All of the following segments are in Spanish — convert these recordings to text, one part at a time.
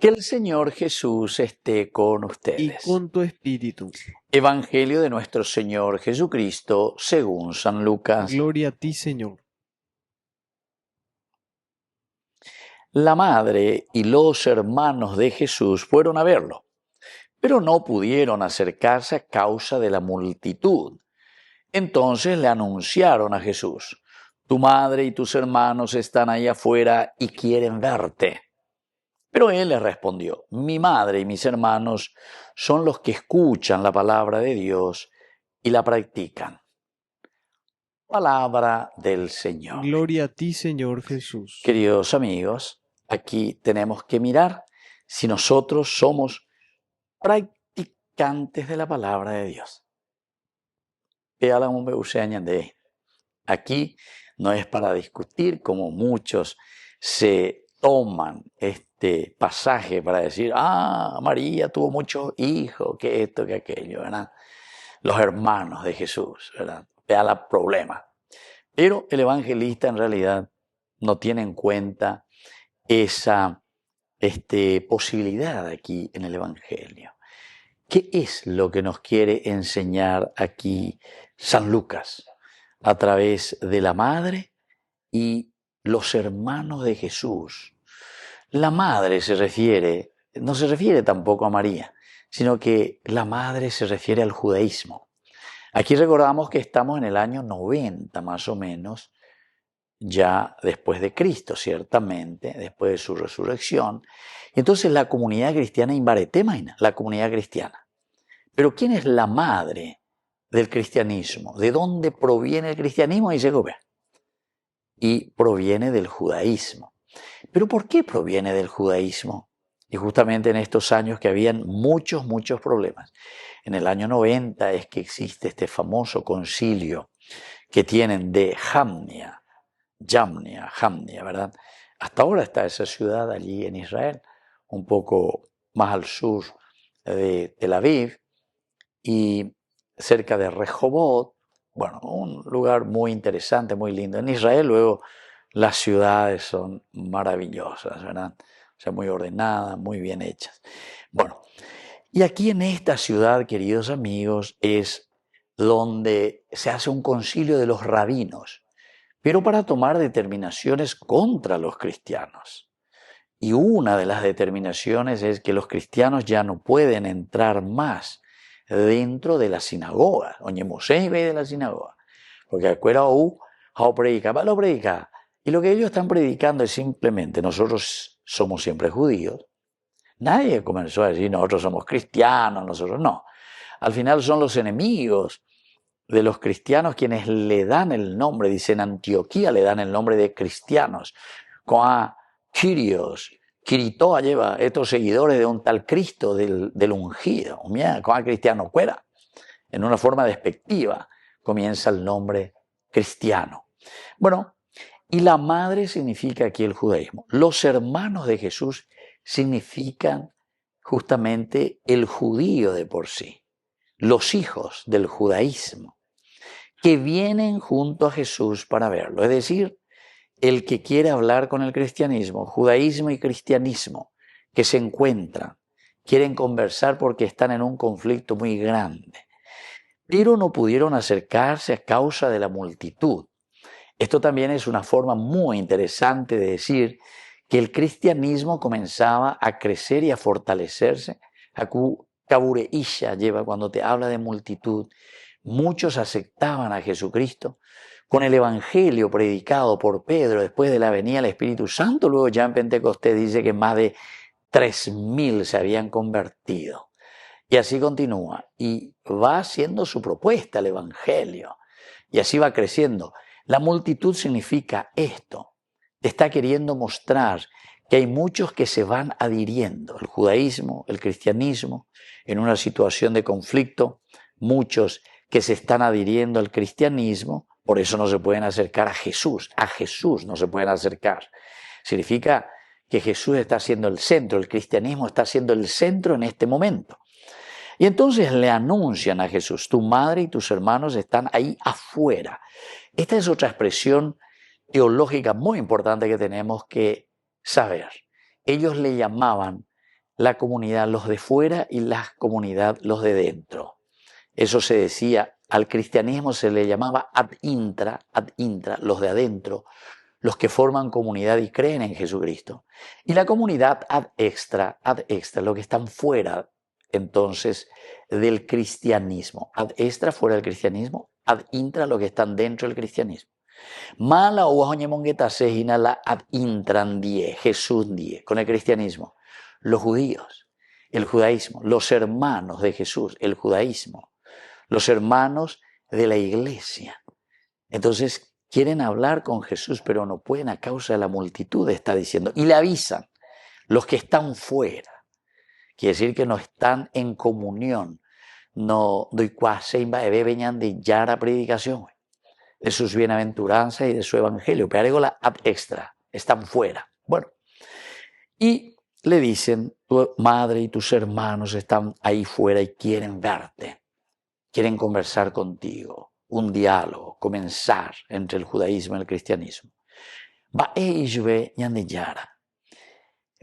Que el Señor Jesús esté con y ustedes. con tu espíritu. Evangelio de nuestro Señor Jesucristo según San Lucas. Gloria a ti, Señor. La madre y los hermanos de Jesús fueron a verlo, pero no pudieron acercarse a causa de la multitud. Entonces le anunciaron a Jesús: tu madre y tus hermanos están ahí afuera y quieren verte. Pero él les respondió: mi madre y mis hermanos son los que escuchan la palabra de Dios y la practican. Palabra del Señor. Gloria a ti, Señor Jesús. Queridos amigos, aquí tenemos que mirar si nosotros somos practicantes de la palabra de Dios. Aquí no es para discutir, como muchos se toman este pasaje para decir: María tuvo muchos hijos, que esto, que aquello, ¿verdad? Los hermanos de Jesús, ¿verdad? Vea el problema. Pero el evangelista en realidad no tiene en cuenta esa posibilidad aquí en el Evangelio. ¿Qué es lo que nos quiere enseñar aquí San Lucas a través de la madre y los hermanos de Jesús? La madre no se refiere tampoco a María, sino que la madre se refiere al judaísmo. Aquí recordamos que estamos en el año 90 más o menos, ya después de Cristo, ciertamente, después de su resurrección. Entonces la comunidad cristiana Imbaretemaina, la comunidad cristiana. Pero ¿quién es la madre del cristianismo? ¿De dónde proviene el cristianismo? Y proviene del judaísmo. ¿Pero por qué proviene del judaísmo? Y justamente en estos años que habían muchos problememas. En el año 90 es que existe este famoso concilio que tienen de Jamnia, ¿verdad? Hasta ahora está esa ciudad allí en Israel, un poco más al sur de Tel Aviv y cerca de Rehobot. Bueno, un lugar muy interesante, muy lindo. En Israel luego las ciudades son maravillosas, ¿verdad? O sea, muy ordenadas, muy bien hechas. Bueno, y aquí en esta ciudad, queridos amigos, es donde se hace un concilio de los rabinos, pero para tomar determinaciones contra los cristianos. Y una de las determinaciones es que los cristianos ya no pueden entrar más dentro de la sinagoga, de la sinagoga, porque acuerda lo predica. Y lo que ellos están predicando es simplemente: nosotros somos siempre judíos. Nadie comenzó a decir: nosotros somos cristianos, nosotros no. Al final son los enemigos de los cristianos quienes le dan el nombre, dicen Antioquía, le dan el nombre de cristianos. Con a Kyrios, Kiritoa lleva estos seguidores de un tal Cristo del ungido. Mira, con a cristiano fuera. En una forma despectiva comienza el nombre cristiano. Bueno, y la madre significa aquí el judaísmo. Los hermanos de Jesús significan justamente el judío de por sí, los hijos del judaísmo, que vienen junto a Jesús para verlo. Es decir, el que quiere hablar con el cristianismo, judaísmo y cristianismo, que se encuentran, quieren conversar porque están en un conflicto muy grande, pero no pudieron acercarse a causa de la multitud. Esto también es una forma muy interesante de decir que el cristianismo comenzaba a crecer y a fortalecerse. Kabureisha lleva, cuando te habla de multitud, muchos aceptaban a Jesucristo. Con el evangelio predicado por Pedro después de la venida del Espíritu Santo, luego ya en Pentecostés dice que más de 3.000 se habían convertido. Y así continúa. Y va haciendo su propuesta el evangelio. Y así va creciendo. La multitud significa esto. Te está queriendo mostrar que hay muchos que se van adhiriendo. El judaísmo, el cristianismo, en una situación de conflicto, muchos que se están adhiriendo al cristianismo, por eso no se pueden acercar a Jesús no se pueden acercar. Significa que Jesús está siendo el centro, el cristianismo está siendo el centro en este momento. Y entonces le anuncian a Jesús: tu madre y tus hermanos están ahí afuera. Esta es otra expresión teológica muy importante que tenemos que saber. Ellos le llamaban la comunidad, los de fuera, y la comunidad, los de dentro. Eso se decía, al cristianismo se le llamaba ad intra, los de adentro, los que forman comunidad y creen en Jesucristo. Y la comunidad ad extra, los que están fuera, entonces, del cristianismo. Ad extra, fuera del cristianismo, ad intra, los que están dentro del cristianismo. Mala o mongueta la ad intrandie, Jesús die, con el cristianismo. Los judíos, el judaísmo, los hermanos de Jesús, el judaísmo, los hermanos de la iglesia. Entonces quieren hablar con Jesús, pero no pueden a causa de la multitud, está diciendo. Y le avisan, los que están fuera. Quiere decir que no están en comunión. No doy cuaseimba ebe veñan de yara predicación, de sus bienaventuranzas y de su evangelio. Pero la ad extra, están fuera. Bueno, y le dicen, tu madre y tus hermanos están ahí fuera y quieren verte, quieren conversar contigo, un diálogo, comenzar entre el judaísmo y el cristianismo.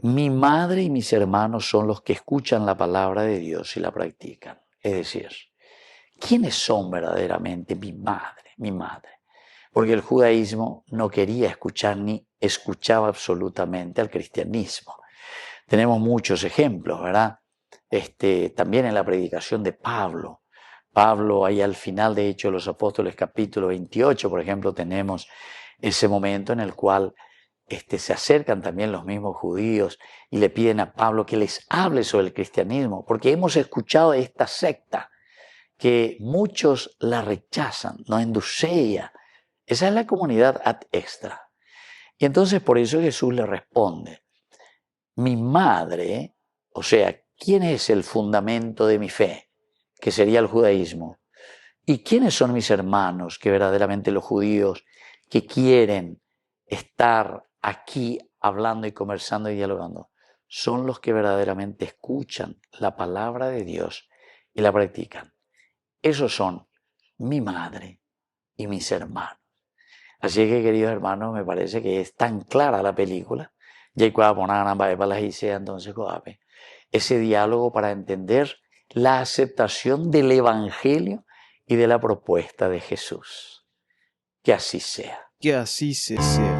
Mi madre y mis hermanos son los que escuchan la palabra de Dios y la practican. Es decir, ¿quiénes son verdaderamente mi madre? Mi madre. Porque el judaísmo no quería escuchar ni escuchaba absolutamente al cristianismo. Tenemos muchos ejemplos, ¿verdad? También en la predicación de Pablo. Pablo, ahí al final de Hechos de los Apóstoles, capítulo 28, por ejemplo, tenemos ese momento en el cual se acercan también los mismos judíos y le piden a Pablo que les hable sobre el cristianismo, porque hemos escuchado de esta secta que muchos la rechazan, no enducea. Esa es la comunidad ad extra. Y entonces por eso Jesús le responde, mi madre, o sea, ¿quién es el fundamento de mi fe? Que sería el judaísmo. ¿Y quiénes son mis hermanos, que verdaderamente los judíos que quieren estar aquí hablando y conversando y dialogando? Son los que verdaderamente escuchan la palabra de Dios y la practican. Esos son mi madre y mis hermanos. Así que, queridos hermanos, me parece que es tan clara la película. Entonces, ese diálogo para entender la aceptación del evangelio y de la propuesta de Jesús. Que así sea. Que así se sea.